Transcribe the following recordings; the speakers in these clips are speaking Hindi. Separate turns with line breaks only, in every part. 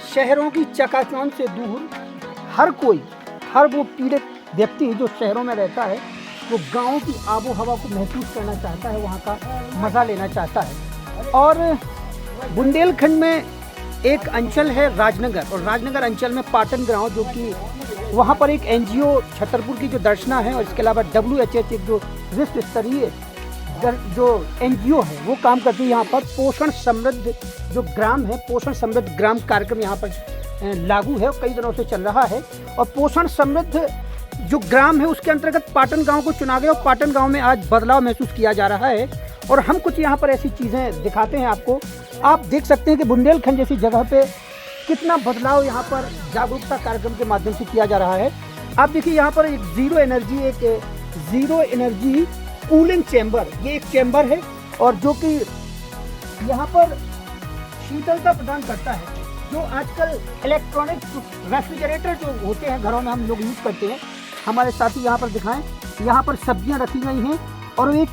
शहरों की चकाचौंध से दूर हर कोई, हर वो पीड़ित व्यक्ति जो शहरों में रहता है, वो गाँव की आबो हवा को महसूस करना चाहता है, वहाँ का मज़ा लेना चाहता है। और बुंदेलखंड में एक अंचल है राजनगर, और राजनगर अंचल में पाटन गाँव, जो कि वहाँ पर एक एनजीओ छतरपुर की जो दर्शना है, और इसके अलावा WHH एक जो विश्व स्तरीय जो एनजीओ है वो काम करती है। यहाँ पर पोषण समृद्ध जो ग्राम है, पोषण समृद्ध ग्राम कार्यक्रम यहाँ पर लागू है और कई दिनों से चल रहा है। और पोषण समृद्ध जो ग्राम है उसके अंतर्गत पाटन गांव को चुना गया, और पाटन गांव में आज बदलाव महसूस किया जा रहा है। और हम कुछ यहाँ पर ऐसी चीज़ें दिखाते हैं आपको। आप देख सकते हैं कि बुंदेलखंड जैसी जगह पे कितना बदलाव यहाँ पर जागरूकता कार्यक्रम के माध्यम से किया जा रहा है। आप देखिए यहाँ पर एक जीरो एनर्जी कूलिंग चैम्बर, ये एक चैम्बर है, और जो कि यहाँ पर शीतलता प्रदान करता है। जो आजकल इलेक्ट्रॉनिक रेफ्रिजरेटर जो होते हैं घरों में हम लोग यूज़ करते हैं, हमारे साथी यहाँ पर दिखाएं, यहाँ पर सब्जियाँ रखी गई हैं, और एक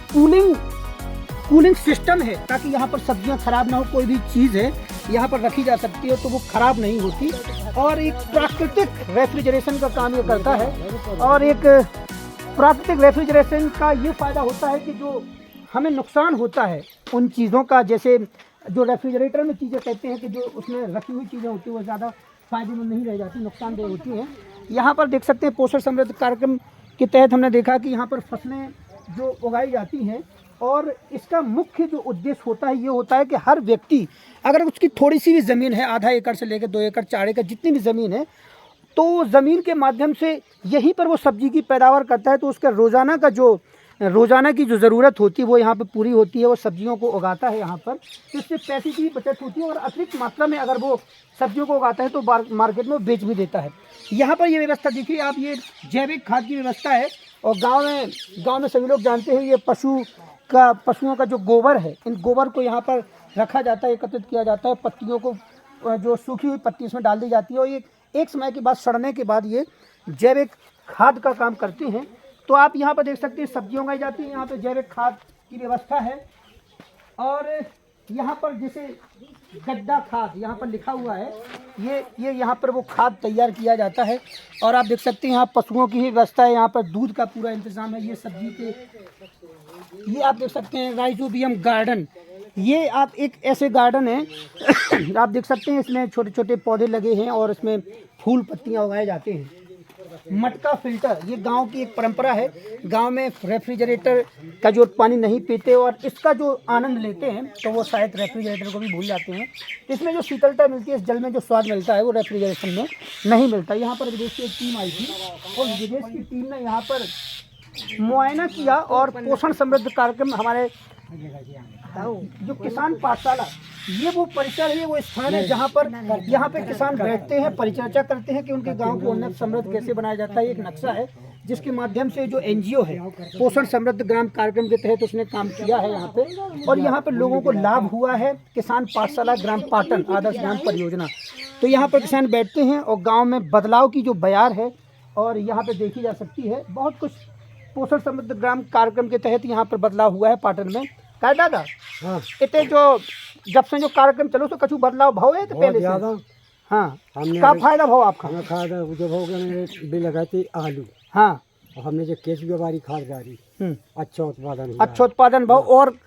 कूलिंग सिस्टम है ताकि यहाँ पर सब्जियाँ खराब ना हो, कोई भी चीज़ है यहाँ पर रखी जा सकती है तो वो खराब नहीं होती। और एक प्राकृतिक रेफ्रिजरेशन का काम ये करता है। और एक प्राकृतिक रेफ्रिजरेशन का ये फ़ायदा होता है कि जो हमें नुकसान होता है उन चीज़ों का, जैसे जो रेफ्रिजरेटर में चीज़ें कहते हैं कि जो उसमें रखी हुई चीज़ें होती हैं वो ज़्यादा फायदेमंद नहीं रह जाती, नुकसानदेह होती हैं। यहाँ पर देख सकते हैं पोषण समृद्ध कार्यक्रम के तहत हमने देखा कि यहाँ पर फसलें जो उगाई जाती हैं, और इसका मुख्य जो उद्देश्य होता है ये होता है कि हर व्यक्ति अगर उसकी थोड़ी सी भी ज़मीन है, आधा एकड़ से लेकर 2 एकड़ 4 एकड़ जितनी भी ज़मीन है, तो ज़मीन के माध्यम से यहीं पर वो सब्जी की पैदावार करता है, तो उसका रोज़ाना की जो ज़रूरत होती है वो यहाँ पर पूरी होती है। वो सब्जियों को उगाता है यहाँ पर, तो इससे पैसे की बचत होती है, और अतिरिक्त मात्रा में अगर वो सब्जियों को उगाता है तो मार्केट में बेच भी देता है। यहाँ पर ये व्यवस्था देखिए आप, ये जैविक खाद की व्यवस्था है। और गाँव में सभी लोग जानते हैं ये पशुओं का जो गोबर है, इन गोबर को यहाँ पर रखा जाता है, एकत्रित किया जाता है। पत्तियों को, जो सूखी हुई पत्ती इसमें डाल दी जाती है, और ये एक समय के बाद सड़ने के बाद ये जैविक खाद का काम करती हैं। तो आप यहाँ पर देख सकते हैं सब्जियाँ उगाई जाती हैं, यहाँ पर जैविक खाद की व्यवस्था है। और यहाँ पर जैसे गड्ढा खाद यहाँ पर लिखा हुआ है, ये यहाँ पर वो खाद तैयार किया जाता है। और आप देख सकते हैं यहाँ पशुओं की ही व्यवस्था है, यहाँ पर दूध का पूरा इंतज़ाम है। ये सब्जी के, ये आप देख सकते हैं राइजोबियम गार्डन, ये आप एक ऐसे गार्डन है आप देख सकते हैं इसमें छोटे छोटे पौधे लगे हैं और इसमें फूल पत्तियां उगाए जाते हैं। मटका फिल्टर, ये गांव की एक परंपरा है। गांव में रेफ्रिजरेटर का जो पानी नहीं पीते और इसका जो आनंद लेते हैं तो वो शायद रेफ्रिजरेटर को भी भूल जाते हैं। इसमें जो शीतलता मिलती है, इस जल में जो स्वाद मिलता है वो रेफ्रिजरेशन में नहीं मिलता। यहाँ पर विदेश की एक टीम आई थी और विदेश की टीम ने यहाँ पर मुआयना किया और पोषण समृद्ध कार्यक्रम हमारे जो किसान पाठशाला, ये वो परिसर है, वो स्थान है जहाँ पर यहाँ पे किसान बैठते हैं, परिचर्चा करते हैं कि उनके गांव को उन्नत समृद्ध कैसे बनाया जाता है। एक नक्शा है जिसके माध्यम से जो एनजीओ है पोषण समृद्ध ग्राम कार्यक्रम के तहत उसने काम किया है यहाँ पे, और यहाँ पे लोगों को लाभ हुआ है। किसान पाठशाला ग्राम पाटन आदर्श ग्राम परियोजना, तो यहाँ पर किसान बैठते हैं और गाँव में बदलाव की जो बयार है और यहाँ पे देखी जा सकती है। बहुत कुछ पोषण समृद्ध ग्राम कार्यक्रम के तहत यहाँ पर बदलाव हुआ है पाटन में। कायदा का हाँ, इतने जो जब से जो कार्यक्रम चलो तो कछु बदलाव भाव है तो पहले से हाँ, का फायदा भाव आपका?
फायदा जब हो गया मैंने भी लगाई थी आलू,
हाँ,
और हमने जो केचुआ वाली खाद डाली, अच्छा
उत्पादन भाव। और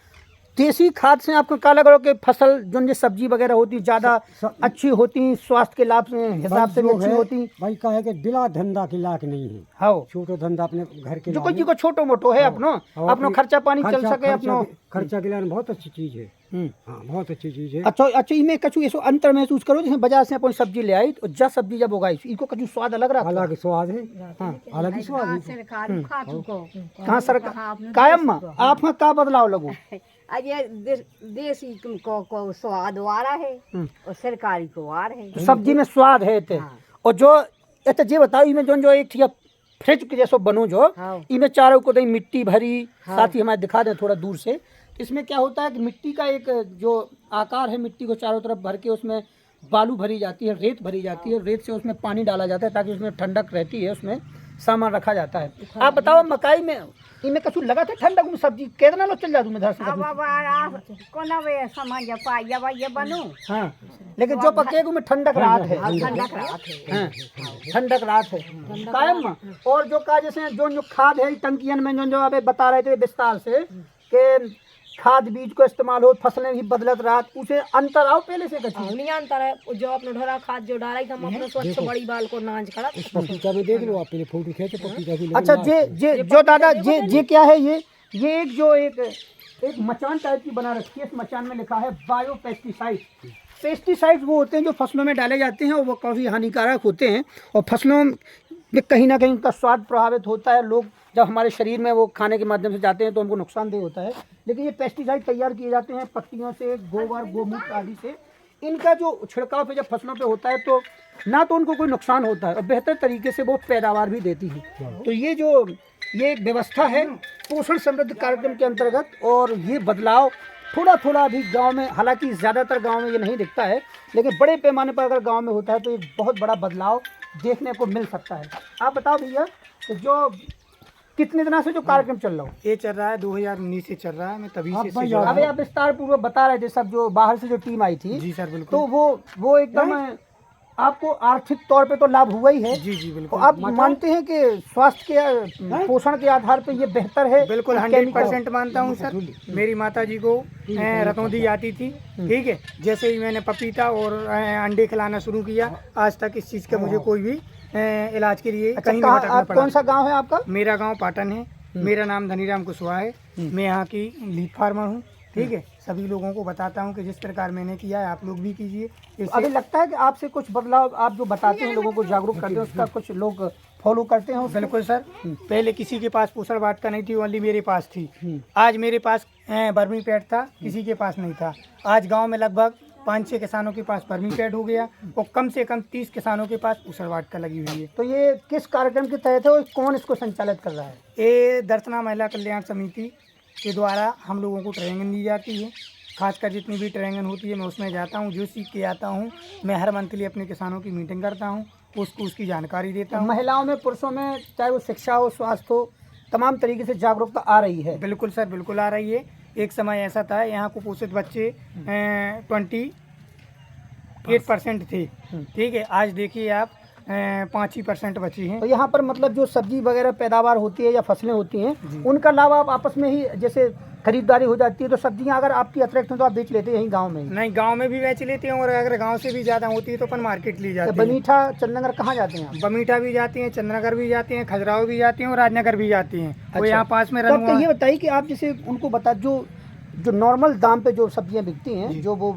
देसी खाद से आपको क्या लग रहा है कि फसल जो सब्जी वगैरह होती ज़्यादा अच्छी होती, स्वास्थ्य के लाभ से हिसाब से भी अच्छी होती?
भाई कहा है कि बिला धंधा के लायक नहीं है।
हाँ,
छोटो धंधा अपने घर के
जो कोई को छोटो मोटो है अपनो खर्चा पानी चल सके, अपनो
खर्चा के लिए बहुत अच्छी चीज है। हाँ, बहुत अच्छी चीज है।
अच्छा, इसमें कछु ऐसा अंतर महसूस करो जैसे बाजार से अपन सब्जी ले आई तो जब सब्जी जब उगाई इनको कछु स्वाद अलग रहा?
अलग स्वाद है, हाँ, अलग ही स्वाद है।
कहाँ सरकार कायम आप का बदलाव लगो?
अरे देसी को स्वाद आ रहा है और सरकारी को आ रहा है।
तो सब्जी में स्वाद है ते। हाँ। और जो ये बताओ इनमें जो एक फ्रिज के जैसा बनो जो इनमें चारों को मिट्टी भरी, साथ ही हमारे दिखा दें थोड़ा दूर से। इसमें क्या होता है कि मिट्टी का एक जो आकार है, मिट्टी को चारों तरफ भर के उसमें बालू भरी जाती है, रेत भरी जाती है, रेत से उसमें पानी डाला जाता है ताकि उसमें ठंडक रहती है उसमें सामान रखा जाता है। आप बताओ मकाई में इनमें कछु लगा था ठंडक में सब्जी कितना लोग चल जाते इधर से
अब आप कोना वे समझ पाई अब ये बनू।
हाँ, लेकिन जो पकेगु में ठंडक राहत है।
ठंडक रात है।
हाँ, ठंडक राहत है कायम में। और जो का जैसे जो खाद है टंकियन में जो अभी बता रहे थे विस्तार से कि खाद बीज को इस्तेमाल हो, फसलें भी बदलत रात, उसे अंतर आओ पहले से कछु
नहीं अंतर है। जो अपने ढोरा खाद जो डाला हम अपने स्वच्छ बड़ी बाल को नाच खड़ा।
पपीता भी देख लो आप, पहले फोटो खींचे पपीता भी।
अच्छा जे जो दादा जे क्या है ये एक जो एक मचान टाइप की बना रखी है। इस मचान में लिखा है बायो पेस्टिसाइड। पेस्टिसाइड वो होते हैं जो फसलों में डाले जाते हैं और वो काफ़ी हानिकारक होते हैं और फसलों में कहीं ना कहीं उनका स्वाद प्रभावित होता है। लोग जब हमारे शरीर में वो खाने के माध्यम से जाते हैं तो उनको नुकसानदेह होता है। लेकिन ये पेस्टिसाइड तैयार किए जाते हैं पत्तियों से, गोबर, गोमूत्र आदि से। इनका जो छिड़काव पे जब फसलों पे होता है तो ना तो उनको कोई नुकसान होता है और बेहतर तरीके से वो पैदावार भी देती है। तो ये एक व्यवस्था है पोषण समृद्ध कार्यक्रम के अंतर्गत। और ये बदलाव थोड़ा थोड़ा अभी गांव में, हालांकि ज़्यादातर गांव में ये नहीं दिखता है, लेकिन बड़े पैमाने पर अगर गांव में होता है तो एक बहुत बड़ा बदलाव देखने को मिल सकता है। आप बताओ भैया तो जो कितने दिनों से जो कार्यक्रम चल रहा हो?
ये चल रहा है 2019 से चल रहा है। मैं तभी से
अभी आप विस्तार पूर्वक बता रहे थे सब जो बाहर से जो टीम आई थी।
जी सर बिल्कुल।
तो वो एकदम आपको आर्थिक तौर पे तो लाभ हुआ ही है।
जी जी बिल्कुल।
तो आप मानते हैं कि स्वास्थ्य के पोषण के आधार पे ये बेहतर है?
बिल्कुल 100% मानता हूँ सर। मेरी माता जी को रतौंधी आती थी, ठीक है। जैसे ही मैंने पपीता और अंडे खिलाना शुरू किया, आज तक इस चीज़ का मुझे कोई भी इलाज के लिए कहीं नहीं भटकना पड़ा।
कौन सा गांव है आपका?
मेरा गांव पाटन है। मेरा नाम धनीराम कुशवाहा है। मैं यहाँ की लीफ फार्मर हूँ, ठीक है। सभी लोगों को बताता हूँ कि जिस प्रकार मैंने किया है आप लोग भी कीजिए।
अभी लगता है कि आपसे कुछ बदलाव आप जो बताते हैं लोगों को जागरूक करते हैं उसका कुछ लोग फॉलो करते हैं?
बिल्कुल सर। पहले किसी के पास पोषण वाटिका नहीं थी, ओनली मेरे पास थी। आज मेरे पास बर्मी पैड था, किसी के पास नहीं था। आज गांव में लगभग 5-6 किसानों के पास बर्मी पैड हो गया और कम से कम 30 किसानों के पास पोषण वाटिका लगी हुई है।
तो ये किस कार्यक्रम के तहत है और कौन इसको संचालित कर रहा है?
ये दर्शना महिला कल्याण समिति के द्वारा हम लोगों को ट्रेनिंग दी जाती है। खासकर जितनी भी ट्रेनिंग होती है मैं उसमें जाता हूँ, जो सीख के आता हूँ मैं हर मंथली अपने किसानों की मीटिंग करता हूँ, उसको उसकी जानकारी देता हूँ।
महिलाओं में, पुरुषों में, चाहे वो शिक्षा हो, स्वास्थ्य हो, तमाम तरीके से जागरूकता आ रही है।
बिल्कुल सर, बिल्कुल आ रही है। एक समय ऐसा था यहाँ कुपोषित बच्चे 28% थे, ठीक है। आज देखिए आप 5% बची हैं।
तो यहाँ पर मतलब जो सब्जी वगैरह पैदावार होती है या फसलें होती हैं उनका लाभ आप आपस में ही जैसे खरीदारी हो जाती है तो सब्जियाँ अगर आपकी अतिरिक्त हैं तो आप बेच लेते हैं यहीं गांव में?
नहीं, गांव में भी बेच लेते हैं और अगर गांव से भी ज़्यादा होती है तो अपन मार्केट ले जाते हैं।
बमीठा, चंदनगर कहाँ जाते हैं?
बमीठा भी जाते हैं, चंदनगर भी जाते हैं, खजुराहो भी जाते हैं और राजनगर भी जाते हैं।
अच्छा।
वो यहाँ पास में
तो आपको ये बताइए कि आप जैसे उनको बता जो नॉर्मल दाम पे जो सब्जियाँ बिकती हैं, जो वो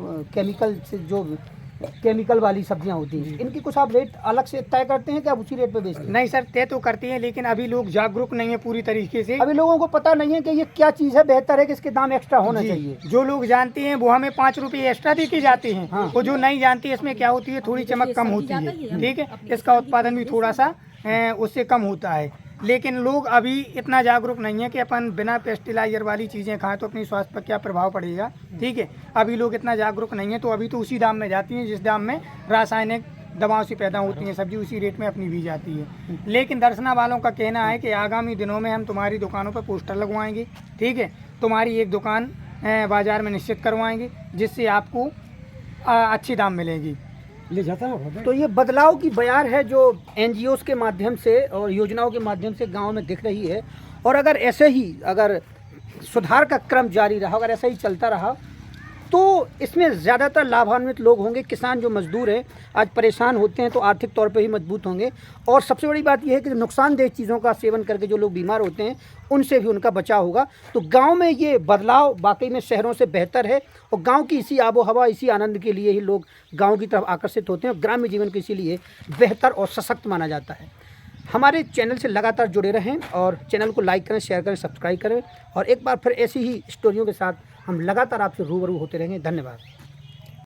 केमिकल वाली सब्जियां होती हैं, इनकी कुछ आप रेट अलग से तय करते हैं कि आप उसी रेट पे बेचते हैं?
नहीं सर, तय तो करते हैं लेकिन अभी लोग जागरूक नहीं है पूरी तरीके से।
अभी लोगों को पता नहीं है कि ये क्या चीज़ है, बेहतर है कि इसके दाम एक्स्ट्रा होना चाहिए।
जो लोग जानते हैं वो हमें 5 रुपये एक्स्ट्रा दे के जाते हैं।
हाँ।
वो जो नहीं जानते हैं इसमें क्या होती है, थोड़ी चमक कम होती है, ठीक है। इसका उत्पादन भी थोड़ा सा उससे कम होता है। लेकिन लोग अभी इतना जागरूक नहीं है कि अपन बिना पेस्टिलाइजर वाली चीज़ें खाएं तो अपनी स्वास्थ्य पर क्या प्रभाव पड़ेगा, ठीक है। अभी लोग इतना जागरूक नहीं है तो अभी तो उसी दाम में जाती हैं जिस दाम में रासायनिक दवाओं से पैदा होती हैं सब्जी, उसी रेट में अपनी भी जाती है। लेकिन दर्शना वालों का कहना है कि आगामी दिनों में हम तुम्हारी दुकानों पर पोस्टर लगवाएंगे, ठीक है। तुम्हारी एक दुकान बाज़ार में निश्चित करवाएंगे जिससे आपको अच्छी दाम मिलेगी।
ले जाता है। तो ये बदलाव की बयार है जो NGOs के माध्यम से और योजनाओं के माध्यम से गांव में दिख रही है। और अगर ऐसे ही अगर सुधार का क्रम जारी रहा, अगर ऐसा ही चलता रहा तो इसमें ज़्यादातर लाभान्वित लोग होंगे। किसान जो मजदूर हैं आज परेशान होते हैं तो आर्थिक तौर पे ही मजबूत होंगे। और सबसे बड़ी बात यह है कि नुकसानदेह चीज़ों का सेवन करके जो लोग बीमार होते हैं उनसे भी उनका बचाव होगा। तो गांव में ये बदलाव वाकई में शहरों से बेहतर है और गांव की इसी आबो हवा, इसी आनंद के लिए ही लोग गाँव की तरफ आकर्षित होते हैं और ग्राम्य जीवन को इसीलिए बेहतर और सशक्त माना जाता है। हमारे चैनल से लगातार जुड़े रहें और चैनल को लाइक करें, शेयर करें, सब्सक्राइब करें और एक बार फिर ऐसी ही स्टोरियों के साथ हम लगातार आपसे रूबरू होते रहेंगे। धन्यवाद।